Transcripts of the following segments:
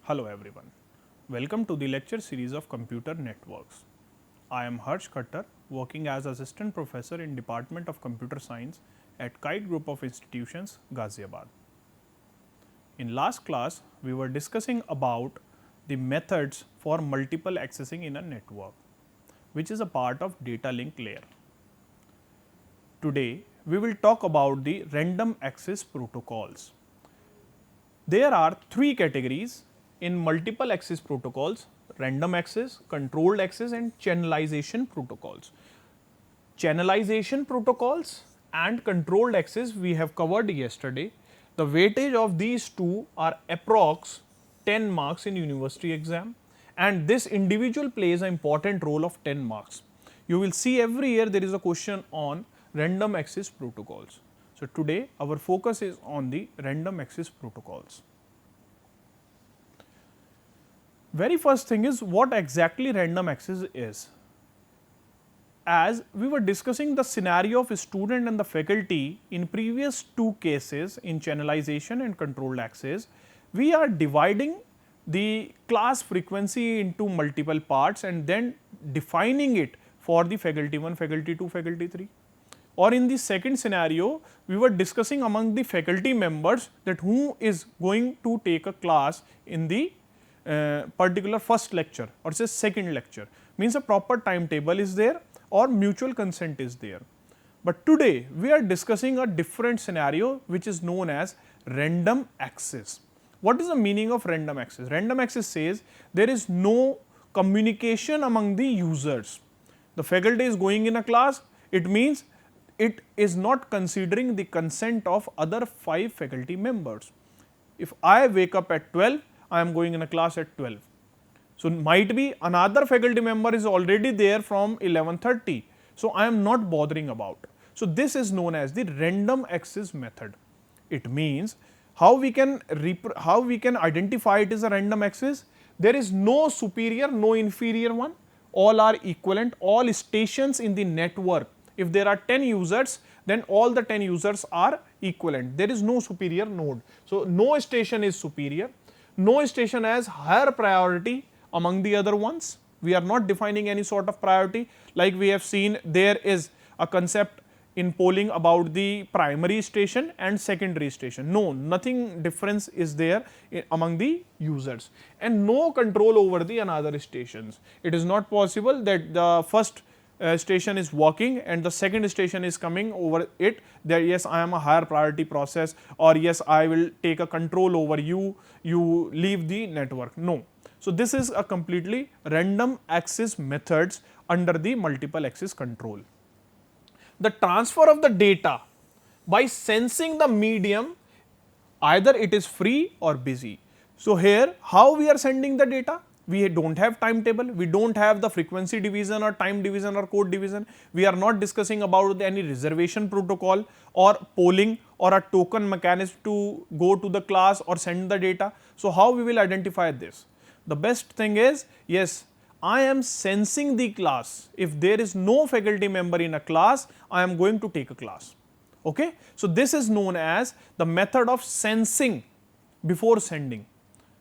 Hello everyone, welcome to the lecture series of computer networks. I am Harsh Khattar, working as assistant professor in Department of Computer Science at KITE Group of Institutions, Ghaziabad. In last class, we were discussing about the methods for multiple accessing in a network, which is a part of data link layer. Today, we will talk about the random access protocols. There are three categories in multiple access protocols: random access, controlled access and channelization protocols. Channelization protocols and controlled access we have covered yesterday. The weightage of these two are approx 10 marks in university exam, and this individual plays an important role of 10 marks. You will see every year there is a question on random access protocols. So, today our focus is on the random access protocols. Very first thing is what exactly random access is. As we were discussing the scenario of a student and the faculty in previous two cases in channelization and controlled access, we are dividing the class frequency into multiple parts and then defining it for the faculty 1, faculty 2, faculty 3. Or in the second scenario, we were discussing among the faculty members that who is going to take a class in the particular first lecture or say second lecture, means a proper timetable is there or mutual consent is there. But today we are discussing a different scenario which is known as random access. What is the meaning of random access? Random access says there is no communication among the users. The faculty is going in a class, it means it is not considering the consent of other 5 faculty members. If I wake up at 12, I am going in a class at 12. So, might be another faculty member is already there from 11:30. So, I am not bothering about. So, this is known as the random access method. It means how we can identify it as a random access. There is no superior, no inferior one, all are equivalent, all stations in the network. If there are 10 users, then all the 10 users are equivalent. There is no superior node. So, no station is superior, no station has higher priority among the other ones. We are not defining any sort of priority, like we have seen there is a concept in polling about the primary station and secondary station. No, nothing difference is there among the users, and no control over the another stations. It is not possible that the first station is working and the second station is coming over it, that yes, I am a higher priority process, or yes, I will take a control over you, you leave the network. No. So, this is a completely random access methods under the multiple access control. The transfer of the data by sensing the medium, either it is free or busy. So, here how we are sending the data? We do not have timetable, we do not have the frequency division or time division or code division. We are not discussing about any reservation protocol or polling or a token mechanism to go to the class or send the data. So, how we will identify this? The best thing is, yes, I am sensing the class. If there is no faculty member in a class, I am going to take a class. Okay? So, this is known as the method of sensing before sending.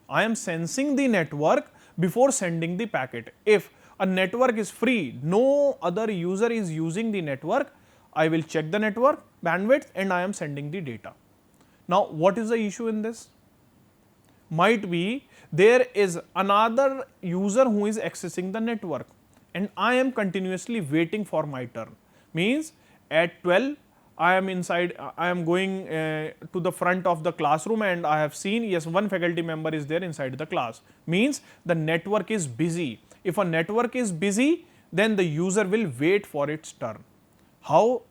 I am sensing the network before sending the packet. If a network is free, no other user is using the network, I will check the network bandwidth and I am sending the data. Now, what is the issue in this? Might be there is another user who is accessing the network and I am continuously waiting for my turn. Means at 12 I am inside, I am going to the front of the classroom and I have seen, yes, one faculty member is there inside the class. Means the network is busy. If a network is busy, then the user will wait for its turn. How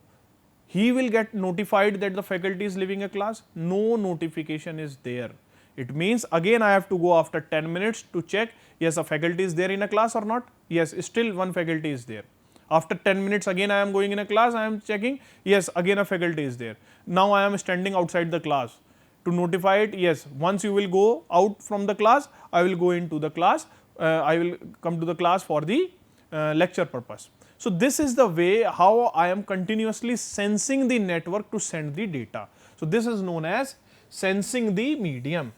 he will get notified that the faculty is leaving a class? No notification is there. It means again I have to go after 10 minutes to check, yes, a faculty is there in a class or not? Yes, still one faculty is there. After 10 minutes again I am going in a class, I am checking, yes, again a faculty is there. Now, I am standing outside the class to notify it, yes, once you will go out from the class, I will go into the class, I will come to the class for the lecture purpose. So, this is the way how I am continuously sensing the network to send the data. So, this is known as sensing the medium.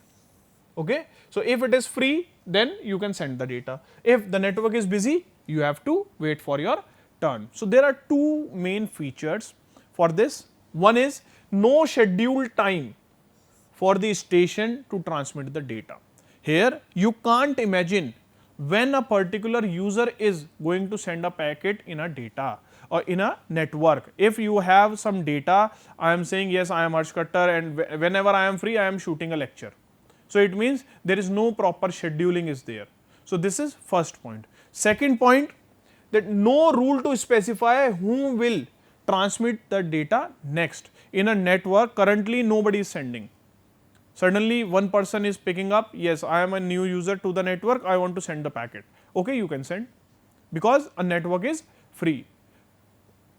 Okay. So, if it is free, then you can send the data. If the network is busy, you have to wait for your turn. So, there are two main features for this. One is no scheduled time for the station to transmit the data. Here you can't imagine when a particular user is going to send a packet in a data or in a network. If you have some data, I am saying yes, I am Harsh Khattar, and whenever I am free I am shooting a lecture. So, it means there is no proper scheduling is there. So, this is first point. Second point, that no rule to specify who will transmit the data next. In a network currently nobody is sending. Suddenly one person is picking up, yes, I am a new user to the network, I want to send the packet. Okay, you can send, because a network is free.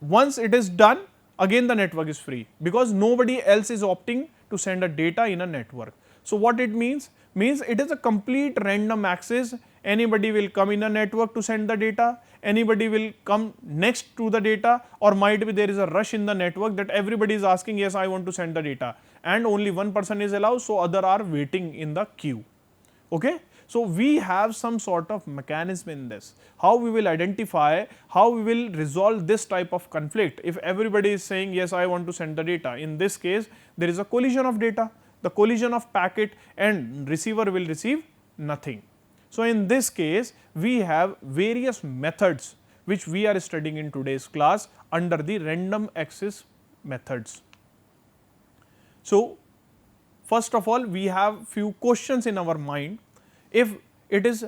Once it is done, again the network is free, because nobody else is opting to send a data in a network. So, what it means? Means it is a complete random access. Anybody will come in a network to send the data, anybody will come next to the data, or might be there is a rush in the network that everybody is asking, yes, I want to send the data, and only one person is allowed, so other are waiting in the queue. Okay? So, we have some sort of mechanism in this, how we will identify, how we will resolve this type of conflict. If everybody is saying, yes, I want to send the data, in this case there is a collision of data, the collision of packet, and receiver will receive nothing. So, in this case we have various methods which we are studying in today's class under the random access methods. So, first of all we have few questions in our mind. If it is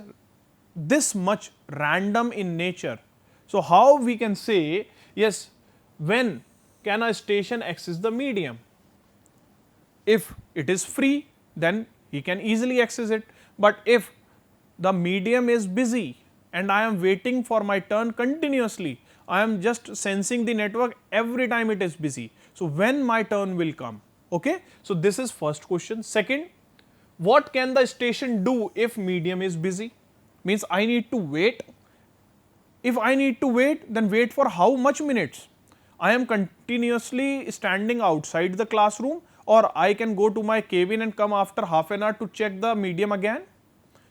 this much random in nature, so how we can say, yes, when can a station access the medium? If it is free, then he can easily access it, but if the medium is busy and I am waiting for my turn continuously, I am just sensing the network every time it is busy. So, when my turn will come? Okay? So, this is first question. Second, what can the station do if medium is busy? Means I need to wait. If I need to wait, then wait for how much minutes? I am continuously standing outside the classroom, or I can go to my cabin and come after half an hour to check the medium again.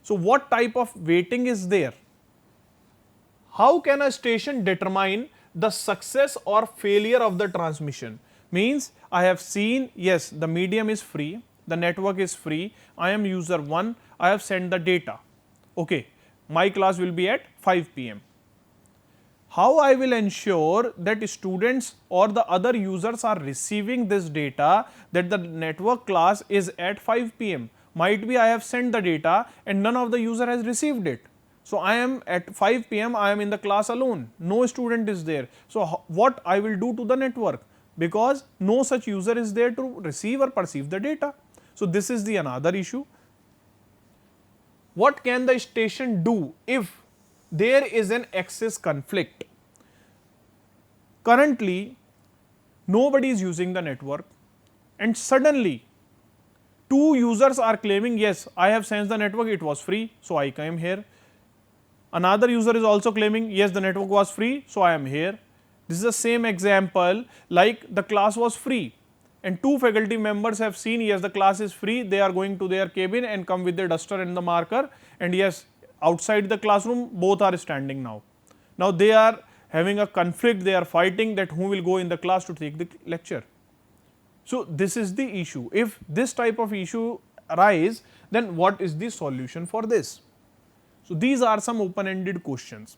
So, what type of waiting is there? How can a station determine the success or failure of the transmission? Means I have seen, yes, the medium is free, the network is free, I am user 1, I have sent the data. Okay, my class will be at 5 p.m. How I will ensure that students or the other users are receiving this data, that the network class is at 5 p.m. Might be I have sent the data and none of the user has received it. So, I am at 5 p.m. I am in the class alone, no student is there. So, what I will do to the network, because no such user is there to receive or perceive the data. So, this is the another issue. What can the station do if there is an access conflict? Currently nobody is using the network and suddenly two users are claiming, yes, I have sensed the network, it was free, so I came here. Another user is also claiming, yes, the network was free, so I am here. This is the same example, like the class was free and two faculty members have seen, yes, the class is free, they are going to their cabin and come with the duster and the marker, and yes, outside the classroom both are standing now. Now, they are having a conflict, they are fighting that who will go in the class to take the lecture. So, this is the issue. If this type of issue arise, then what is the solution for this? So, these are some open-ended questions.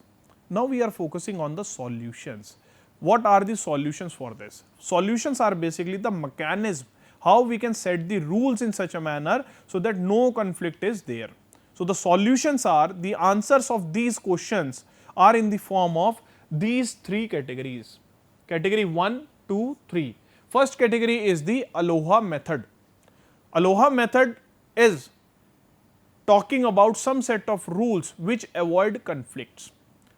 Now, we are focusing on the solutions. What are the solutions for this? Solutions are basically the mechanism, how we can set the rules in such a manner so that no conflict is there. So, the solutions are, the answers of these questions are in the form of these three categories. Category 1, 2, 3. First category is the Aloha method. Aloha method is talking about some set of rules which avoid conflicts.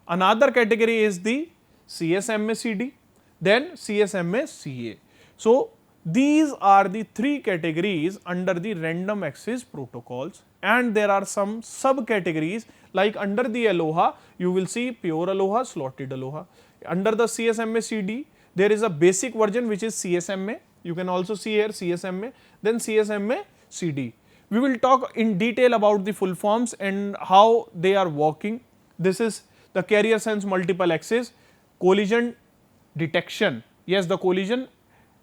Another category is the CSMA CD, then CSMA CA. So, these are the three categories under the random access protocols, and there are some subcategories like under the Aloha you will see pure Aloha, slotted Aloha. Under the CSMA CD there is a basic version which is CSMA, you can also see here CSMA, then CSMA CD. We will talk in detail about the full forms and how they are working. This is the carrier sense multiple access collision detection. Yes, the collision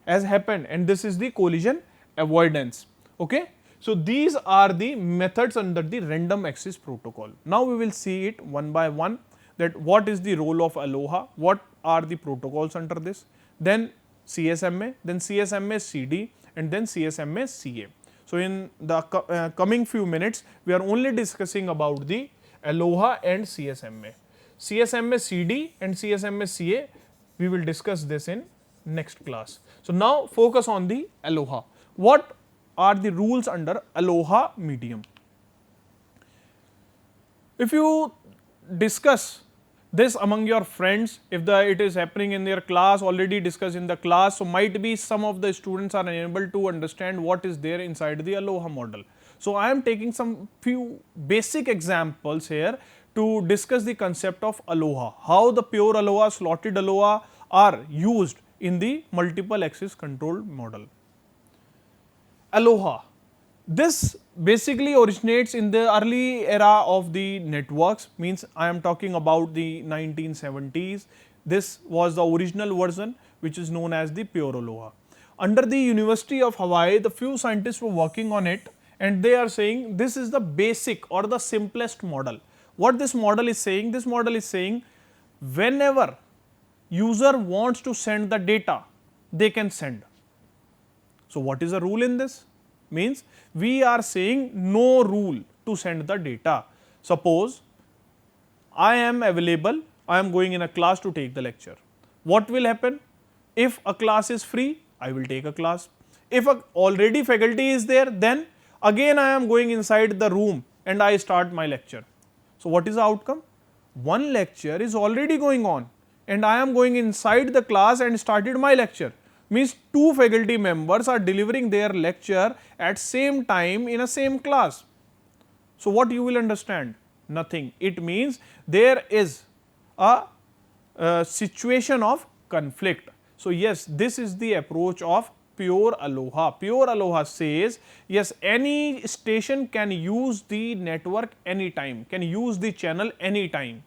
has happened and this is the collision avoidance. Okay. So, these are the methods under the random access protocol. Now, we will see it one by one, that what is the role of Aloha, what are the protocols under this, then CSMA, then CSMA CD and then CSMA CA. So, in the coming few minutes, we are only discussing about the Aloha and CSMA. CSMA CD and CSMA CA, we will discuss this in next class. So, now focus on the Aloha. What are the rules under Aloha medium? If you discuss this among your friends, if it is happening in their class, already discussed in the class, so might be some of the students are unable to understand what is there inside the Aloha model. So, I am taking some few basic examples here to discuss the concept of Aloha, how the pure Aloha, slotted Aloha are used in the multiple access control model. Aloha, this basically originates in the early era of the networks, means I am talking about the 1970s. This was the original version which is known as the pure Aloha. Under the University of Hawaii, the few scientists were working on it and they are saying this is the basic or the simplest model. What this model is saying? This model is saying whenever user wants to send the data, they can send. So, what is the rule in this? Means we are saying no rule to send the data. Suppose I am available, I am going in a class to take the lecture. What will happen? If a class is free, I will take a class. If already faculty is there, then again I am going inside the room and I start my lecture. So, what is the outcome? One lecture is already going on and I am going inside the class and started my lecture. Means two faculty members are delivering their lecture at same time in a same class. So, what you will understand? Nothing. It means there is a situation of conflict. So, yes, this is the approach of pure Aloha. Pure Aloha says yes, any station can use the network anytime, can use the channel anytime.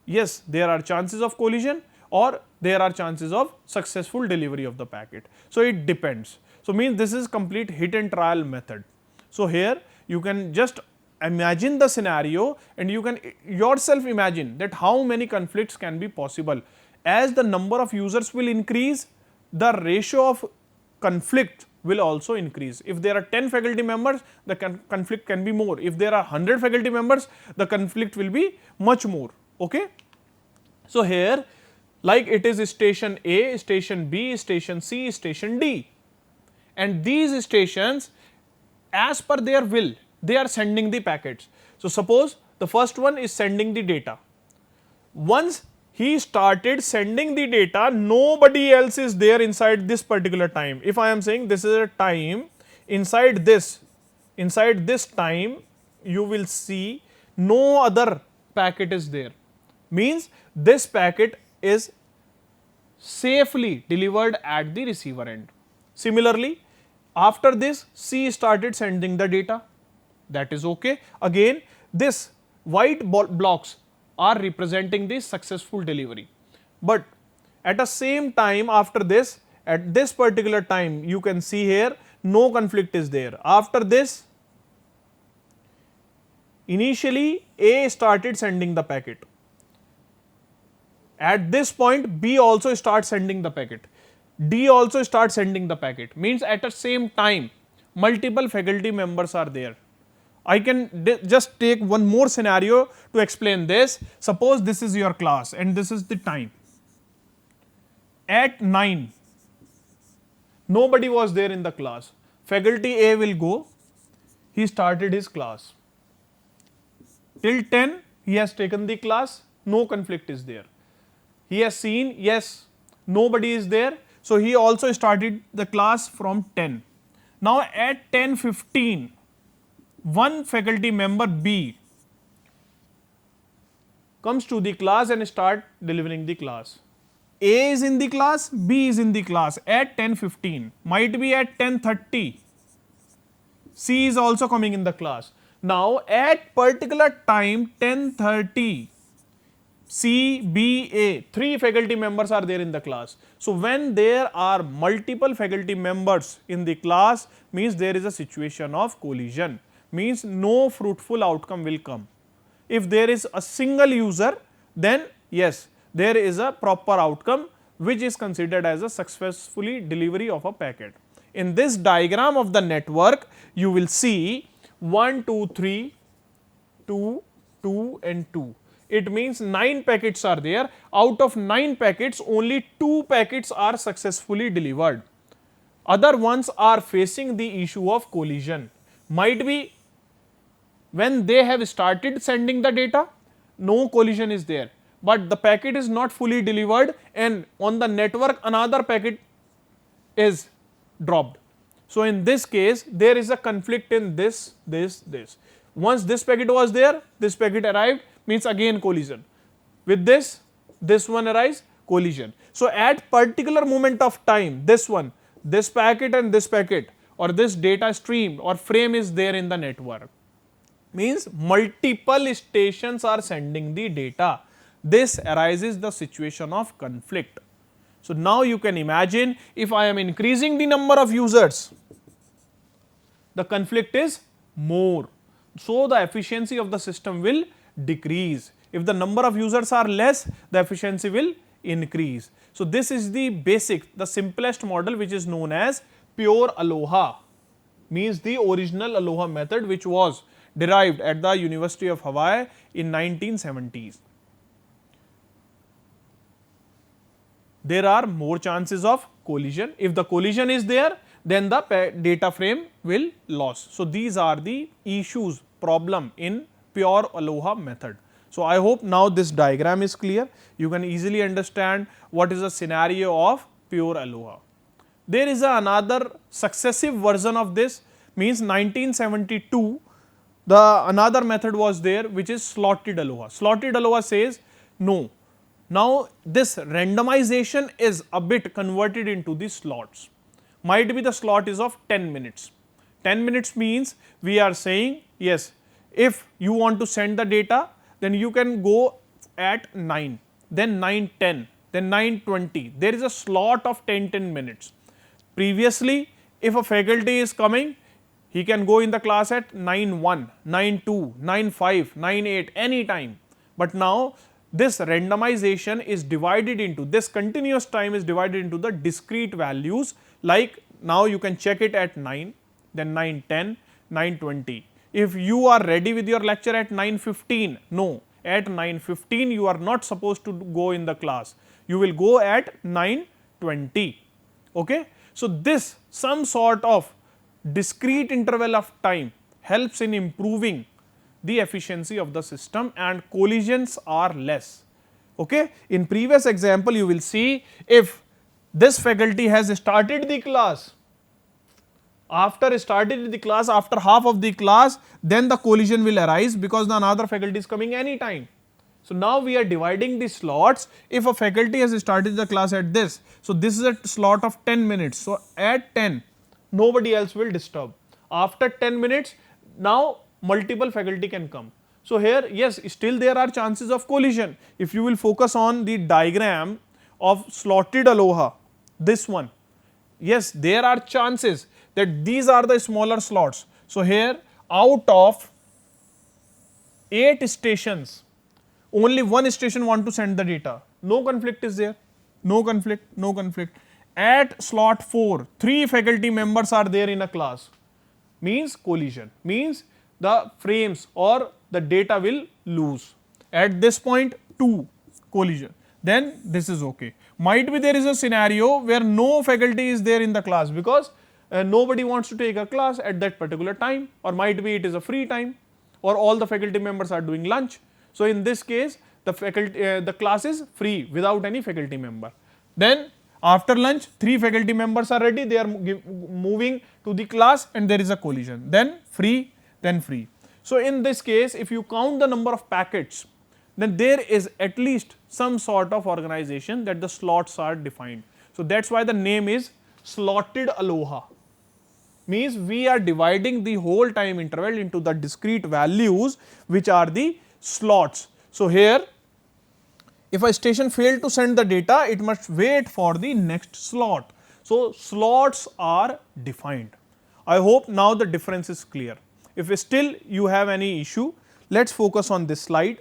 Yes, there are chances of collision or there are chances of successful delivery of the packet. So, it depends. So, means this is complete hit and trial method. So, here you can just imagine the scenario and you can yourself imagine that how many conflicts can be possible. As the number of users will increase, the ratio of conflict will also increase. If there are 10 faculty members, the conflict can be more. If there are 100 faculty members, the conflict will be much more. Okay? So, here like it is station A, station B, station C, station D, and these stations as per their will they are sending the packets. So, suppose the first one is sending the data. Once he started sending the data, nobody else is there inside this particular time. If I am saying this is a time, inside this time you will see no other packet is there, means this packet is safely delivered at the receiver end. Similarly, after this C started sending the data, that is okay. Again this white blocks are representing the successful delivery, but at the same time after this, at this particular time you can see here no conflict is there. After this, initially A started sending the packet. At this point B also starts sending the packet, D also starts sending the packet, means at the same time multiple faculty members are there. I can just take one more scenario to explain this. Suppose this is your class and this is the time. At 9, nobody was there in the class. Faculty A will go, he started his class. Till 10, he has taken the class, no conflict is there. He has seen, yes, nobody is there. So, he also started the class from 10. Now, at 10:15, one faculty member B comes to the class and start delivering the class. A is in the class, B is in the class at 10:15, might be at 10:30. C is also coming in the class. Now at particular time 10:30, C, B, A, 3 faculty members are there in the class. So when there are multiple faculty members in the class, means there is a situation of collision, means no fruitful outcome will come. If there is a single user, then yes, there is a proper outcome which is considered as a successfully delivery of a packet. In this diagram of the network, you will see 1, 2, 3, 2, 2 and 2. It means 9 packets are there. Out of 9 packets, only 2 packets are successfully delivered. Other ones are facing the issue of collision. Might be when they have started sending the data, no collision is there, but the packet is not fully delivered and on the network another packet is dropped. So in this case, there is a conflict in this. Once this packet was there, this packet arrived, means again collision. With this one arrives, collision. So at particular moment of time, this packet and this packet or this data stream or frame is there in the network, means multiple stations are sending the data. This arises the situation of conflict. So now you can imagine, if I am increasing the number of users, the conflict is more. So the efficiency of the system will decrease. If the number of users are less, the efficiency will increase. So this is the basic, the simplest model, which is known as pure Aloha, means the original Aloha method, which was derived at the University of Hawaii in 1970s. There are more chances of collision. If the collision is there, then the data frame will lose. So these are the issues, problem in pure Aloha method. So I hope now this diagram is clear. You can easily understand what is the scenario of pure Aloha. There is another successive version of this, means 1972 another method was there, which is SlottedAloha. SlottedAloha says no. Now this randomization is a bit converted into the slots. Might be the slot is of 10 minutes. 10 minutes means we are saying yes, if you want to send the data, then you can go at 9, then 9:10, then 9:20. There is a slot of 10 minutes. Previously, if a faculty is coming, he can go in the class at 9:01, 9:02, 9:05, 9:08 any time. But now this randomization is divided into, this continuous time is divided into the discrete values, like now you can check it at 9, then 9:10, 9:20. If you are ready with your lecture at 9:15, no, at 9:15 you are not supposed to go in the class, you will go at 9:20. Okay? So this some sort of discrete interval of time helps in improving the efficiency of the system and collisions are less. Okay? In previous example, you will see if this faculty has started the class, after half of the class, then the collision will arise because the another faculty is coming any time. So now we are dividing the slots. If a faculty has started the class at this, so this is a slot of 10 minutes. So at 10, nobody else will disturb. After 10 minutes, now multiple faculty can come. So here, yes, still there are chances of collision. If you will focus on the diagram of SlottedAloha, this one, yes, there are chances that these are the smaller slots. So here, out of 8 stations, only 1 station want to send the data. No conflict is there. No conflict, no conflict. At slot 4, 3 faculty members are there in a class, means collision, means the frames or the data will lose. At this point, 2 collision, then this is okay. Might be there is a scenario where no faculty is there in the class because nobody wants to take a class at that particular time, or might be it is a free time, or all the faculty members are doing lunch. So in this case, the class is free without any faculty member. Then after lunch, 3 faculty members are ready, they are moving to the class and there is a collision, then free, then free. So in this case, if you count the number of packets, then there is at least some sort of organization that the slots are defined. So that's why the name is SlottedAloha. means we are dividing the whole time interval into the discrete values which are the slots. So, here if a station failed to send the data, it must wait for the next slot. So, slots are defined. I hope now the difference is clear. If still you have any issue, let us focus on this slide.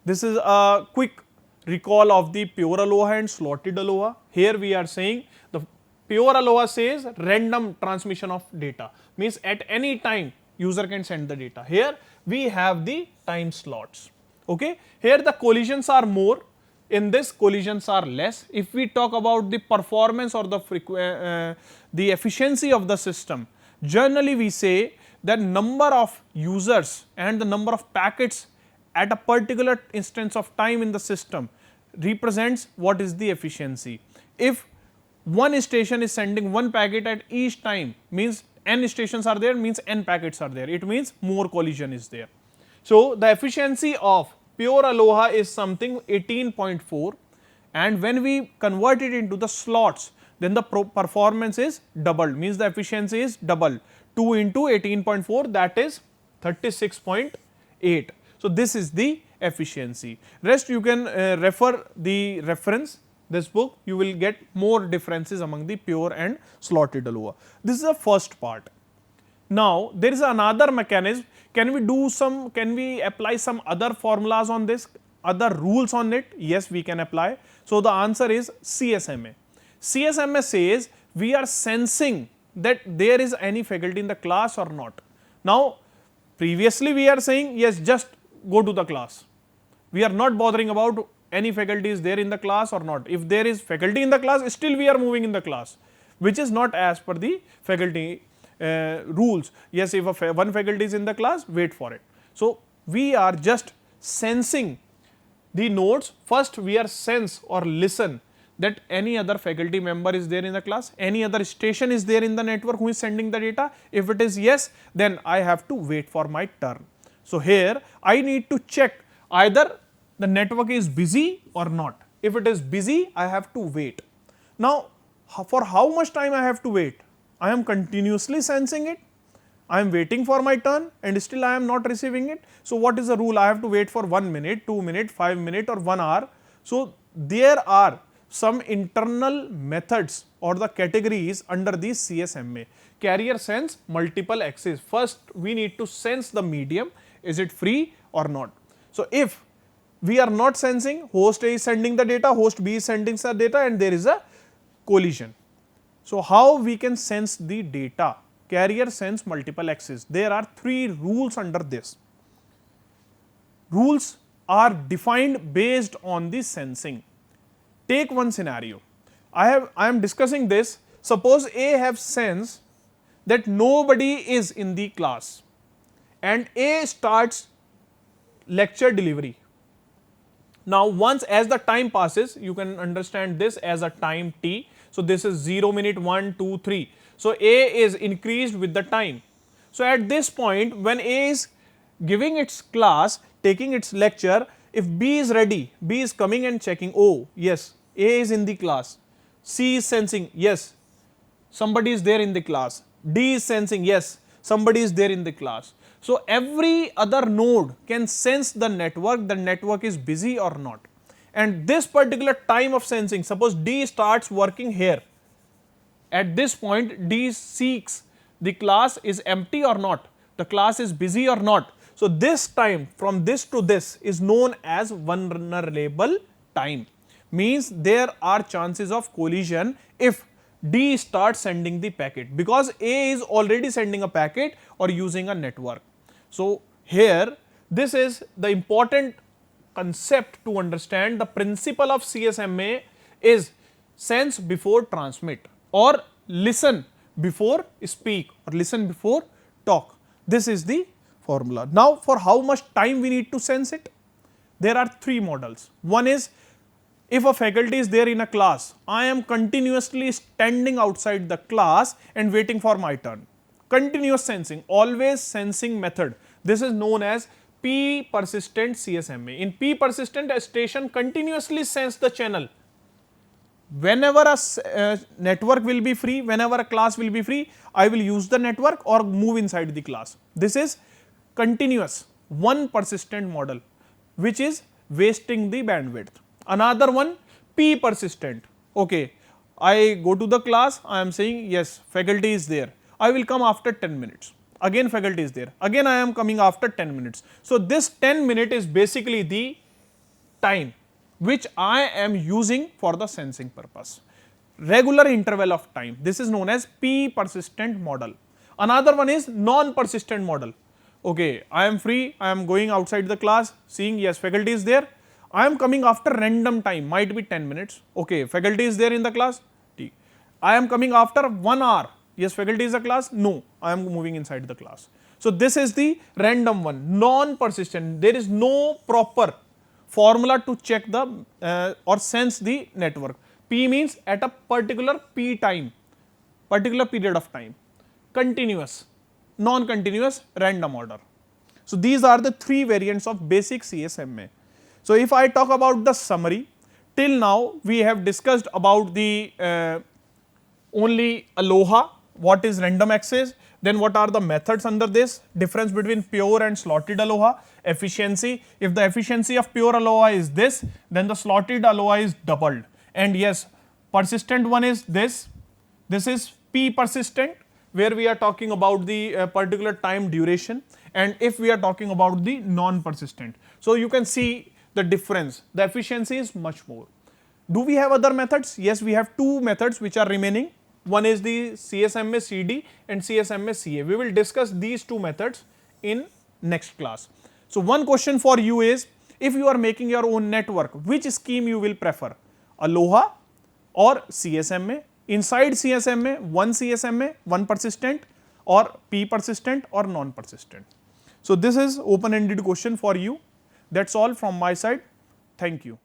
This is a quick recall of the pure Aloha and slotted Aloha. Here we are saying the pure Aloha says random transmission of data, means at any time user can send the data. Here we have the time slots. Okay. Here the collisions are more, in this collisions are less. If we talk about the performance or the efficiency of the system, generally we say that number of users and the number of packets at a particular instance of time in the system represents what is the efficiency. If one station is sending one packet at each time, means n stations are there, means n packets are there, it means more collision is there. So, the efficiency of pure Aloha is something 18.4, and when we convert it into the slots, then the performance is doubled, means the efficiency is double. 2 into 18.4, that is 36.8. So, this is the efficiency. Rest you can refer the reference, this book, you will get more differences among the pure and slotted Aloha. This is the first part. Now, there is another mechanism. Can we apply some other formulas on this, other rules on it? Yes, we can apply. So, the answer is CSMA. CSMA says we are sensing that there is any faculty in the class or not. Now, previously we are saying yes, just go to the class. We are not bothering about any faculty is there in the class or not. If there is faculty in the class, still we are moving in the class, which is not as per the faculty rules. Yes, if one faculty is in the class, wait for it. So, we are just sensing the nodes. First we are sense or listen that any other faculty member is there in the class, any other station is there in the network who is sending the data. If it is yes, then I have to wait for my turn. So, here I need to check either the network is busy or not. If it is busy, I have to wait. Now, for how much time I have to wait? I am continuously sensing it, I am waiting for my turn and still I am not receiving it. So, what is the rule? I have to wait for 1 minute, 2 minutes, 5 minutes or 1 hour. So, there are some internal methods or the categories under the CSMA. Carrier sense multiple access. First we need to sense the medium, is it free or not. So, if we are not sensing, host A is sending the data, host B is sending the data and there is a collision. So, how we can sense the data? Carrier sense multiple access. There are 3 rules under this. Rules are defined based on the sensing. Take one scenario. I am discussing this. Suppose A have sense that nobody is in the class and A starts lecture delivery. Now, once as the time passes, you can understand this as a time t. So, this is 0 minute 1, 2, 3. So, A is increased with the time. So, at this point when A is giving its class, taking its lecture, if B is ready, B is coming and checking, oh yes, A is in the class, C is sensing, yes, somebody is there in the class, D is sensing, yes, somebody is there in the class. So, every other node can sense the network is busy or not. And this particular time of sensing, suppose D starts working here, at this point D seeks the class is empty or not, the class is busy or not. So, this time from this to this is known as vulnerable time, means there are chances of collision if D starts sending the packet, because A is already sending a packet or using a network. So, here this is the important concept to understand. The principle of CSMA is sense before transmit or listen before speak or listen before talk. This is the formula. Now, for how much time we need to sense it? There are 3 models. One is, if a faculty is there in a class, I am continuously standing outside the class and waiting for my turn. Continuous sensing, always sensing method. This is known as P persistent CSMA. In P persistent, a station continuously sense the channel whenever a network will be free, whenever a class will be free, I will use the network or move inside the class. This is continuous, one persistent model, which is wasting the bandwidth. Another one, P persistent. Okay, I go to the class, I am saying yes, faculty is there, I will come after 10 minutes. Again faculty is there, again I am coming after 10 minutes. So, this 10 minute is basically the time which I am using for the sensing purpose. Regular interval of time, this is known as P persistent model. Another one is non-persistent model. Okay, I am free, I am going outside the class, seeing yes, faculty is there, I am coming after random time, might be 10 minutes, okay, faculty is there in the class, I am coming after 1 hour, yes, faculty is a class, no, I am moving inside the class. So, this is the random one, non-persistent, there is no proper formula to check the or sense the network. P means at a particular P time, particular period of time, continuous, non-continuous, random order. So, these are the three variants of basic CSMA. So, if I talk about the summary, till now we have discussed about the only Aloha, what is random access, then what are the methods under this, difference between pure and slotted Aloha, efficiency. If the efficiency of pure Aloha is this, then the slotted Aloha is doubled. And yes, persistent one is this is P persistent, where we are talking about the particular time duration, and if we are talking about the non-persistent. So, you can see the difference, the efficiency is much more. Do we have other methods? Yes, we have two methods which are remaining. One is the CSMA CD and CSMA CA. We will discuss these two methods in next class. So, one question for you is, if you are making your own network, which scheme you will prefer, Aloha or CSMA? Inside CSMA, one persistent, or P persistent or non-persistent. So, this is open-ended question for you. That is all from my side. Thank you.